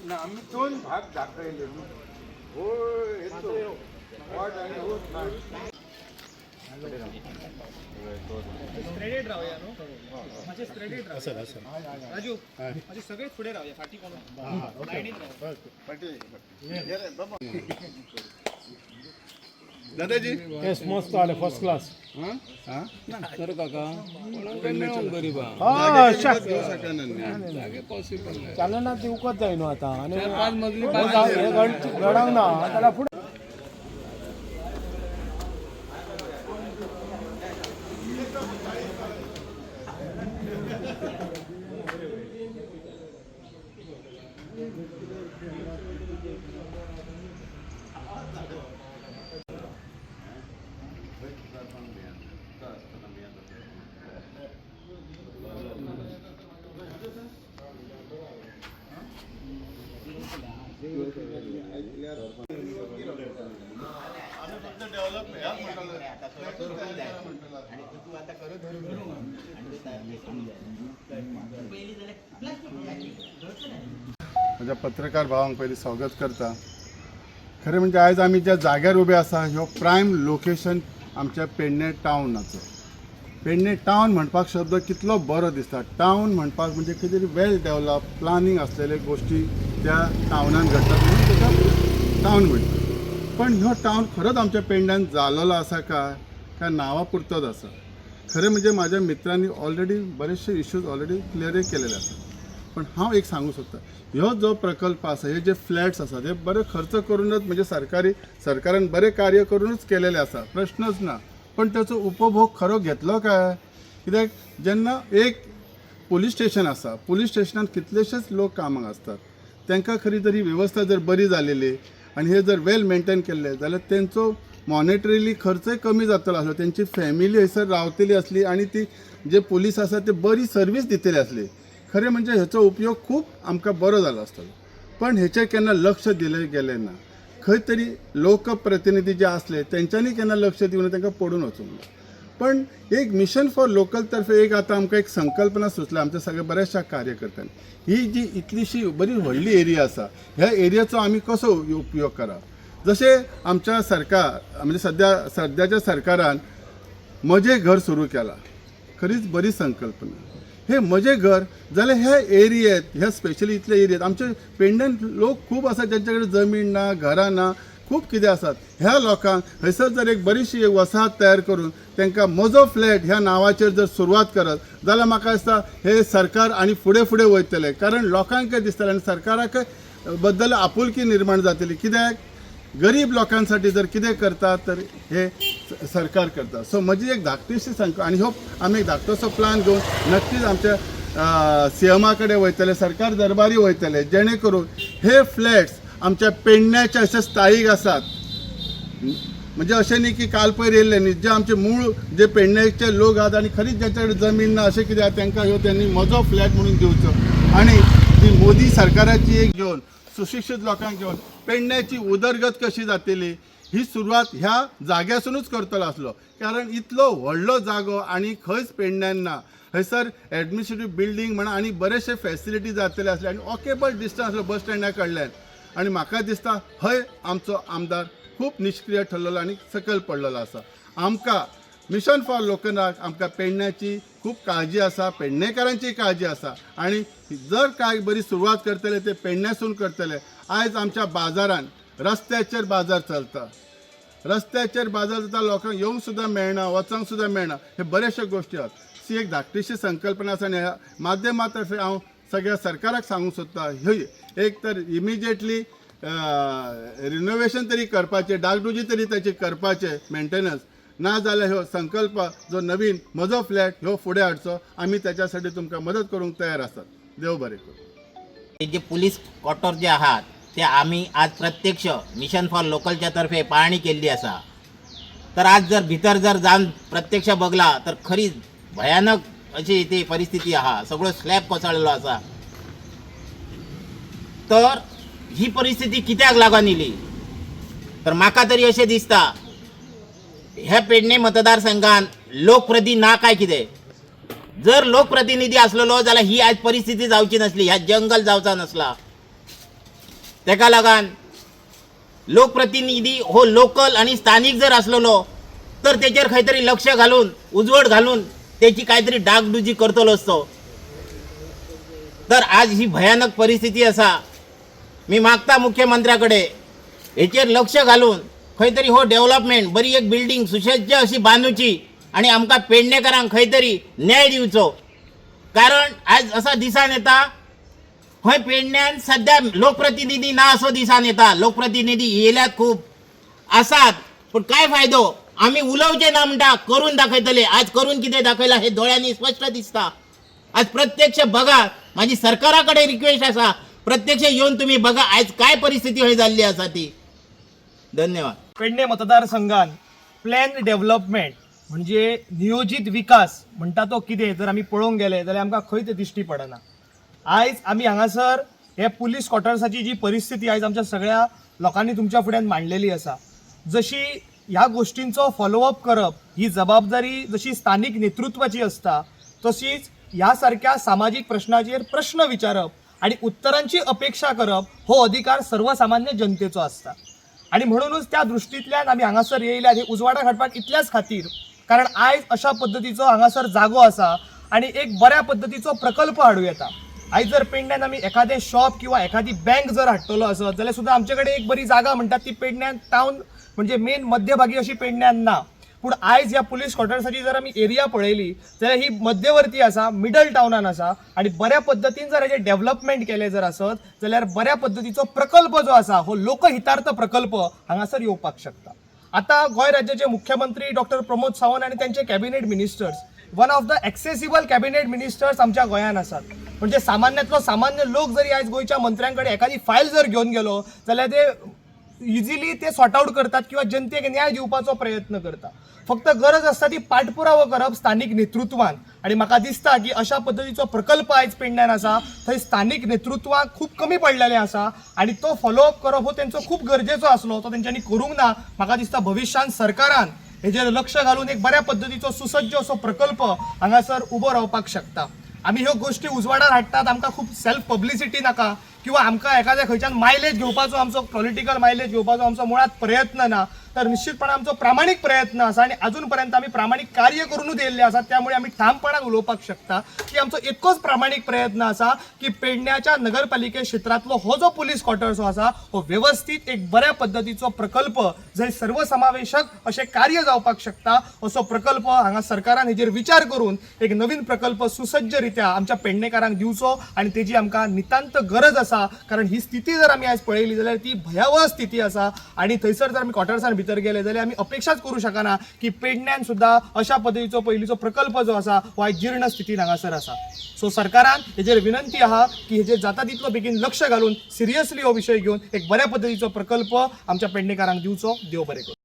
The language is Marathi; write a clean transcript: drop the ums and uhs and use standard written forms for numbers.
ना आम्ही दोन भाग दाखवले हो येतो वाट आणि होत नाही स्ट्रेट राहूया नो माझे स्ट्रेट राहू सर राजू माझे सगळे पुढे राहूया फाटी कोण लाईनीत राहू दादाजी केस मस्त आले फर्स्ट क्लास तर काका गरीबा चालेल ना ते उकत जाईन आता आणि गडाव ना त्याला पुढे माझ्या पत्रकार भावांक पहिले स्वागत करता. खरें म्हणजे आज आम्ही ज्या जाग्यार उभे आसा ह्यो प्रायम लोकेशन आमच्या पेडणे टाउनाचो. पेडणे टाउन म्हणपाक शब्द कितलो बरो दिसता. टाउन म्हणपाक म्हणजे कितें वेल डेवलप प्लानिंग असलेले गोष्टी त्या टाउनान घडटात म्हणून ताका टाउन म्हणटात. पण ह्यो टाउन खरोच आमच्या पेडण्यान जाल्लो आसा काय नांवा पुरतोच आसा. खरें म्हणजे माझ्या मित्रांनी ऑलरेडी बरेचसे इश्यूज ऑलरेडी क्लियरय केलेले आसात. पण हांव एक सांगू सोदता ह्यो जो प्रकल्प आसा हे जे फ्लॅट्स आसात हे बरे खर्च करूनच म्हणजे सरकारान बरे कार्य करूनच केलेले आसा प्रश्नच ना. पण त्याचो उपभोग खरो घेतलो काय. कित्याक जेन्ना एक पुलीस स्टेशन आसा पुलीस स्टेशनात कितलेशेच लोक कामाक असतात तांकां खरी तरी वेवस्था जर बरी जालेली आनी हे जर वेल मेंटेन केल्ले जाल्यार तेंचो मॉनिटरीली खर्चय कमी जातलो आसलो. तेंची फॅमिली हयसर रावतली असली आणि ती जे पुलीस आसा ते बरी सर्वीस दितली असली. खरें म्हणजे हेचो उपयोग खूब आमकां बरो जालो आसतलो. पण हेचेर केन्ना लक्ष दिलें गेलें ना. खंय तरी लोकप्रतिनिधी जे आसले तेंच्यांनी केन्ना लक्ष दिवन तांकां पडून वचूंक ना. पण एक मिशन फॉर लोकल तर्फे एक आतां आमकां एक संकल्पना सुचल्या आमच्या सगळ्या बऱ्याचशा कार्यकर्त्यांनी. ही जी इतलीशी बरी व्हडली एरिया आसा ह्या एरियाचो आमी कसो उपयोग करप. जशें आमच्या सरकार म्हणजे सद्याच्या सरकारान म्हजें घर सुरू केलां. खरीच बरी संकल्पना. हे म्हजें घर जाल्यार ह्या एरियेत ह्या स्पेशली इतल्या एरियेत आमचे पेडण्यान लोक खूब आसात ज्यांचे कडेन जमीन ना घरां ना खूब कितें आसात. ह्या लोकांक हयसर जर एक बरीशी एक वसाहत तयार करून तांकां म्हजो फ्लॅट ह्या नांवाचेर जर सुरवात करत जाल्यार म्हाका दिसता हे सरकार आनी फुडें फुडें वयतलें. कारण लोकांकय दिसतलें आनी सरकाराक बद्दल आपुलकी निर्माण जातली. कित्याक गरीब लोकांसाठी जर कितें करता तर हे सरकार करता. सो म्हजी एक धाकटीशी संकल्पना आनी ह्यो आमी एक धाकटोसो प्लान घेवन नक्कीच आमच्या सीएमा कडेन वयतले सरकार दरबारी वयतले जेणे करून हे फ्लॅट्स आमच्या पेडण्याचे अशे स्थायीक आसात. म्हणजे अशें न्ही की काल पयर येयल्ले न्ही जे आमचे मूळ जे पेडण्याचे लोक आहात आनी खरीच ज्यांच्या कडेन जमीन ना अशें कितें तांकां ह्यो त्यांनी म्हजो फ्लॅट म्हणून दिवचो. आनी ती मोदी सरकाराची एक घेवन सुशिक्षीत लोकांक घेवन पेडण्याची उदरगत कशी जातली ही सुरवात ह्या जाग्यासूनच करतलो आसलो. कारण इतलो व्हडलो जागो आनी खंयच पेडण्यान ना. हयसर एडमिनिस्ट्रेटीव बिल्डींग म्हणा आनी बरेचशे फॅसिलिटी जातले आसले आनी वॉकेबल डिस्टन्स आसलो बस स्टँडा कडल्यान. आनी म्हाका दिसता हय आमचो आमदार खूब निश्क्रिय ठरलेलो आनी सकयल पडलेलो आसा. आमकां मिशन फॉर लोकनाक आमकां पेडण्याची खूब काळजी आसा पेडणेकारांची काळजी आसा. आनी जर काय बरी सुरवात करतले ते पेडण्यासून करतले. आयज आमच्या बाजारान रस्त्याचेर बाजार चलता. रस्त्याचेर बाजार जाता लोकांक येवंक सुद्दां मेळना वचूंक सुद्दां मेळना. हे बरेचशे गोश्टी आसात. सी एक धाकटीशी संकल्पना आसा आनी ह्या माध्यमा तर्फे हांव सगळ्या सरकाराक सांगूंक सोदता ह्यो एक तर इमिजिएटली रिनोवेशन तरी करपाचें डागडुजी तरी ताची करपाचें मेंटेनन्स ना जाल्यार ह्यो संकल्प जो नवीन म्हजो फ्लॅट ह्यो फुडें हाडचो. आमी त्याच्यासाठी तुमकां मदत करूंक तयार आसात. देव बरें करूं. जे पोलीस क्वार्टर जे आहात ते आम्ही आज प्रत्यक्ष मिशन फॉर लोकलच्या तर्फे पाहणी केली असा. तर आज जर भितर जर जाऊन प्रत्यक्ष बघला तर खरीच भयानक अशी ती परिस्थिती आहा. सगळं स्लॅब कोसळलेलो असा. तर ही परिस्थिती कित्याक लागून येयली तर म्हाका तरी अशें दिसता ह्या पेडणे मतदारसंघात लोकप्रतिनिधी ना काय कितें. जर लोकप्रतिनिधी असलेलो जाल्यार ही आज परिस्थिती जावची नसली. ह्या जंगल जावचा नसला. तेका लागून लोकप्रतिनिधी हो लोकल आणि स्थानिक जर असलेलो तर त्याच्यावर काहीतरी लक्ष घालून उजवड घालून त्याची काहीतरी डागडुजी करतलो असतो. तर आज ही भयानक परिस्थिती असा. मी मागता मुख्यमंत्र्याकडे हेचेर लक्ष घालून खंयतरी हो डेव्हलपमेंट बरी एक बिल्डिंग सुसज्ज अशी बांदूची आणि आमकां पेडणेकरांक खंयतरी न्याय दिवचो. कारण आज असा दिसान येता हय पेडण्यान सध्या लोकप्रतिनिधी ना असो दिसान येता. लोकप्रतिनिधी येयल्यात खूप आसात पण काय फायदो. आम्ही उलवचे ना म्हणटा करून दाखयतले. आज करून कितें दाखयला हे दोळ्यांनी स्पष्ट दिसता. आज प्रत्यक्ष बघा. माझी सरकाराकडे रिक्वेस्ट असा प्रत्यक्ष येऊन तुम्ही बघा आज काय परिस्थिती हय जाल्ली आसा ती. धन्यवाद. पेडणे मतदारसंघात प्लॅन डेव्हलपमेंट म्हणजे नियोजित विकास म्हणटा तो कितें जर आमी पळोवंक गेले जाल्यार आमकां खंय ते दिश्टी पडना. आयज आमी हांगासर हे पुलीस क्वॉर्टर्साची जी परिस्थिती आयज आमच्या सगळ्या लोकांनी तुमच्या फुड्यान मांडलेली आसा. जशी ह्या गोष्टींचो फॉलोअप करप ही जबाबदारी जशी स्थानिक नेतृत्वाची असता तशीच ह्या सारख्या सामाजिक प्रश्नाचेर प्रश्न विचारप आणि उत्तरांची अपेक्षा करप हो अधिकार सर्वसामान्य जनतेचो असता. आणि म्हणूनच त्या दृष्टींतल्यान आमी हांगासर येयल्यात हे उजवाडा हाडपाक इतल्याच खातीर कारण आयज अशा पद्दतीचो हांगासर जागो आसा आणि एक बऱ्या पद्दतीचो प्रकल्प हाडूं येता. आयज जर पेडण्यान आमी एखादें शॉप किंवा एखादी बँक जर हाडटलो आसत जाल्यार सुद्दां आमचे कडेन एक बरी जागा म्हणटात ती पेडण्यान टावन म्हणजे मेन मध्यभागी अशी पेडण्यान ना. पूण आयज ह्या पुलीस क्वॉर्टर्साची जर आमी एरिया पळयली जाल्यार ही मध्यवर्ती आसा, मिडल टाउनान आसा आणि बऱ्या पद्दतीन जर हेजे डेव्हलपमेंट केले जर आसत जाल्यार बऱ्या पद्दतीचो प्रकल्प जो आसा हो लोकहितार्थ प्रकल्प हांगासर येवपाक शकता. आता गोंय राज्याचे मुख्यमंत्री डॉक्टर प्रमोद सावंत आणि त्यांचे cabinet ministers one of the accessible cabinet ministers आमच्या गोंयान आसात. म्हणजे सामान्यातलो सामान्य लोक जरी आयज गोंयच्या मंत्र्यांकडे एखादी फायल जर घेवन गेलो जाल्यार ते इजिली ते सॉर्ट आउट करतात किंवा जनतेक न्याय दिवपाचो प्रयत्न करता. फक्त गरज आसता ती पाठपुरावो करप स्थानिक नेतृत्वान. आणि म्हाका दिसता की अशा पद्दतीचो प्रकल्प आयज पेडण्यान आसा थंय स्थानिक नेतृत्वाक खूप कमी पडलेलें आसा आणि तो फॉलोअप करप हो तेंचो खूप गरजेचो आसलो. तो तेंच्यांनी करूंक ना. म्हाका दिसता भविश्यान सरकारान हेजेर लक्ष घालून एक बऱ्या पद्दतीचो सुसज्ज असो प्रकल्प हांगासर उबो रावपाक शकता. आमी ह्यो गोष्टी उजवाडार हाडटात आमकां खूप सेल्फ पब्लिसिटी नाका किंवा आमकां एखाद्या खंयच्यान मायलेज घेवपाचो आमचो पॉलिटिकल मायलेज घेवपाचो आमचो मुळात प्रयत्न ना. तर निश्चितपणे आमचो प्रामाणिक प्रयत्न आसा आणि अजून पर्यंत आमी प्रामाणिक कार्य करूनच येयल्ले आसात. त्यामुळे आमी ठामपणान उलोवपाक शकता की आमचो इतकोच प्रामाणिक प्रयत्न आसा की पेडण्याच्या नगरपालिके क्षेत्रांतलो हो जो पुलीस क्वॉर्टर्स आसा हो व्यवस्थित एक बऱ्या पद्दतीचो प्रकल्प जंय सर्वसमावेशक अशें कार्य जावपाक शकता असो प्रकल्प हांगा सरकारान हेजेर विचार करून एक नवीन प्रकल्प सुसज्ज रित्या आमच्या पेडणेकारांक दिवचो आणि तेजी आमकां नितांत गरज आसा. कारण ही स्थिती जर आमी आयज पळयली जाल्यार ती भयावह स्थिती आसा आणि थंयसर जर आमी क्वॉर्टर्सान भितर गेले जाल्यार आमी अपेक्षाच करूं शकना की पेडण्यान सुद्दां अशा पद्दतीचो पयलींचो प्रकल्प जो आसा हो आयज जीर्ण स्थितीन हांगासर आसा. सो सरकारान हेजेर विनंती आहा की हेजेर जाता तितलो बेगीन लक्ष घालून सिरियसली हो विशय घेवन एक बऱ्या पद्दतीचो प्रकल्प आमच्या पेडणेकारांक दिवचो. देव बरें करूं.